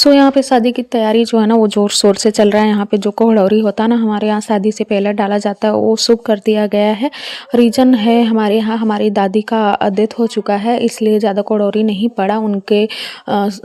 सो यहाँ पे शादी की तैयारी जो है ना वो ज़ोर शोर से चल रहा है। यहाँ पे जो कोहड़ौरी होता है ना हमारे यहाँ शादी से पहले डाला जाता है वो शुभ कर दिया गया है। रीज़न है हमारे यहाँ हमारी दादी का डेथ हो चुका है, इसलिए ज़्यादा कोहड़ौरी नहीं पड़ा। उनके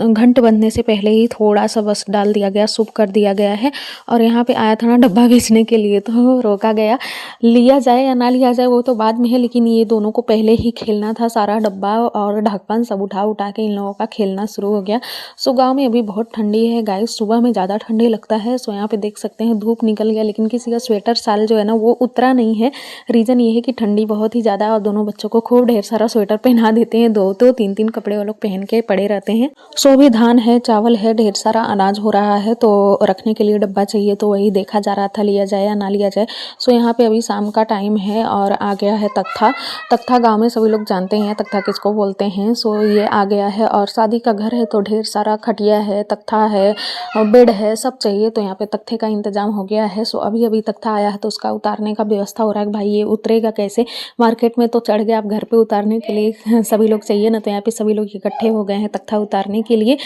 घंट बंधने से पहले ही थोड़ा सा बस डाल दिया गया, शुभ कर दिया गया है। और यहाँ पे आया था ना डब्बा बेचने के लिए तो रोका गया। लिया जाए या ना लिया जाए वो तो बाद में है, लेकिन ये दोनों को पहले ही खेलना था। सारा डब्बा और ढक्कन सब उठा उठा के इन लोगों का खेलना शुरू हो गया। सो गाँव में अभी बहुत ठंडी है गाइस, सुबह में ज़्यादा ठंडी लगता है। सो यहाँ पे देख सकते हैं धूप निकल गया, लेकिन किसी का स्वेटर साल जो है ना वो उतरा नहीं है। रीज़न ये है कि ठंडी बहुत ही ज़्यादा, और दोनों बच्चों को खूब ढेर सारा स्वेटर पहना देते हैं। दो तो तीन तीन कपड़े वो लोग पहन के पड़े रहते हैं। सो भी धान है, चावल है, ढेर सारा अनाज हो रहा है, तो रखने के लिए डब्बा चाहिए, तो वही देखा जा रहा था लिया जाए या ना लिया जाए। सो यहाँ पे अभी शाम का टाइम है और आ गया है तख्ता। तख्ता गाँव में सभी लोग जानते हैं तख्ता किसको बोलते हैं। सो ये आ गया है और शादी का घर है तो ढेर सारा खटिया है, तख्ता है, बेड है, सब चाहिए। तो यहाँ पे तख्ते का इंतजाम हो गया है। सो अभी अभी तख्ता आया है तो उसका उतारने का व्यवस्था हो रहा है। भाई ये उतरेगा कैसे, मार्केट में तो चढ़ गया, आप घर पे उतारने के लिए सभी लोग चाहिए ना, तो यहाँ पे सभी लोग इकट्ठे हो गए हैं तख्ता उतारने के लिए।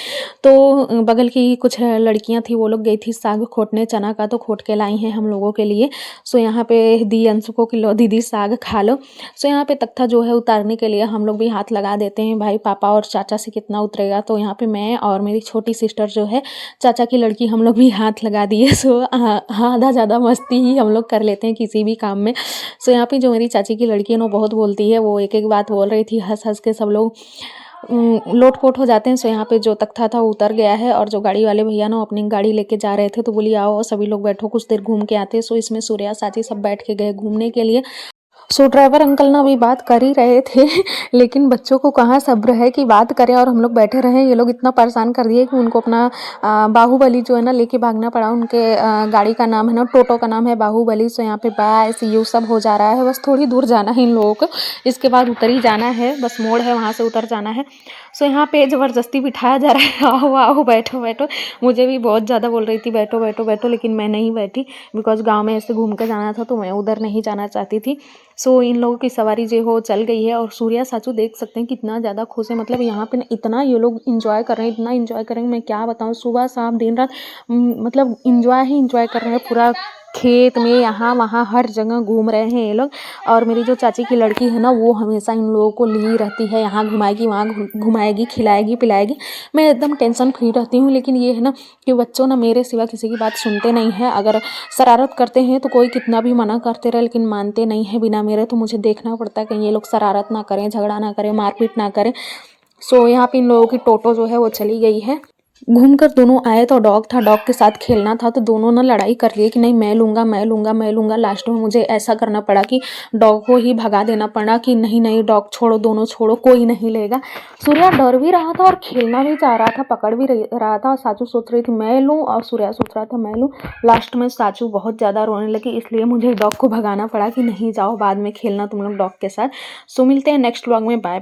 तो बगल की कुछ लड़कियां थी, वो लोग गई थी साग खोटने, चना का, तो खोट के लाई हैं हम लोगों के लिए। सो यहाँ पे दी अंशु को कि लो दीदी साग खा लो। सो यहाँ पे तख्ता जो है उतारने के लिए हम लोग भी हाथ लगा देते हैं। भाई पापा और चाचा से कितना उतरेगा, तो यहाँ पे मैं और मेरी छोटी सिस्टर जो है चाचा की लड़की, हम लोग भी हाथ लगा दिए। सो आधा ज़्यादा मस्ती ही हम लोग कर लेते हैं किसी भी काम में। सो यहाँ पे जो मेरी चाची की लड़की है वो बहुत बोलती है, वो एक एक बात बोल रही थी, हंस हंस के सब लोग लोट पोट हो जाते हैं। सो यहाँ पे जो तख्ता था उतर गया है और जो गाड़ी वाले भैया ना अपनी गाड़ी लेके जा रहे थे, तो बोली आओ सभी लोग बैठो कुछ देर घूम के आते। सो इसमें सूर्या साची सब बैठ के गए घूमने के लिए। सो ड्राइवर अंकल ना अभी बात कर ही रहे थे लेकिन बच्चों को कहाँ सब्र है कि बात करें, और हम लोग बैठे रहे। ये लोग इतना परेशान कर दिए कि उनको अपना बाहुबली जो है ना लेके भागना पड़ा। उनके गाड़ी का नाम है ना, टोटो का नाम है बाहुबली। सो यहाँ पे बस यू सब हो जा रहा है, बस थोड़ी दूर जाना है इन लोगों को, इसके बाद उतर ही जाना है, बस मोड़ है वहाँ से उतर जाना है। सो यहाँ पे ज़बरदस्ती बिठाया जा रहा है, आओ आओ बैठो बैठो। मुझे भी बहुत ज़्यादा बोल रही थी बैठो बैठो बैठो, लेकिन मैं नहीं बैठी, बिकॉज गाँव में ऐसे घूम के जाना था तो मैं उधर नहीं जाना चाहती थी। सो इन लोगों की सवारी जो हो चल गई है और सूर्या साचू देख सकते हैं कितना ज़्यादा खुश है। मतलब यहाँ पे ना इतना ये लोग इंजॉय कर रहे हैं, इतना इंजॉय करेंगे मैं क्या बताऊँ, सुबह शाम दिन रात मतलब इंजॉय ही इंजॉय कर रहे हैं। पूरा खेत में यहाँ वहाँ हर जगह घूम रहे हैं ये लोग। और मेरी जो चाची की लड़की है ना वो हमेशा इन लोगों को ली रहती है, यहाँ घुमाएगी वहाँ घुमाएगी, खिलाएगी पिलाएगी। मैं एकदम टेंशन फ्री रहती हूँ। लेकिन ये है ना कि बच्चों ना मेरे सिवा किसी की बात सुनते नहीं हैं। अगर शरारत करते हैं तो कोई कितना भी मना करते रहे लेकिन मानते नहीं हैं बिना मेरे। तो मुझे देखना पड़ता है कि ये लोग शरारत ना करें, झगड़ा ना करें, मारपीट ना करें। सो यहाँ पे इन लोगों की टोटो जो है वो चली गई है। घूमकर दोनों आए तो डॉग था, डॉग के साथ खेलना था, तो दोनों ना लड़ाई कर लिए कि नहीं मैं लूँगा मैं लूँगा मैं लूँगा। लास्ट में मुझे ऐसा करना पड़ा कि डॉग को ही भगा देना पड़ा कि नहीं नहीं डॉग छोड़ो, दोनों छोड़ो, कोई नहीं लेगा। सूर्या डर भी रहा था और खेलना भी चाह रहा था, पकड़ भी रहा था। और साचू सोच रही थी मैं लूँ और सूर्या सोच रहा था मैं लूँ। लास्ट में साचू बहुत ज़्यादा रोने लगी, इसलिए मुझे डॉग को भगाना पड़ा कि नहीं जाओ बाद में खेलना तुम लोग डॉग के साथ। सो मिलते हैं नेक्स्ट व्लॉग में, बाय।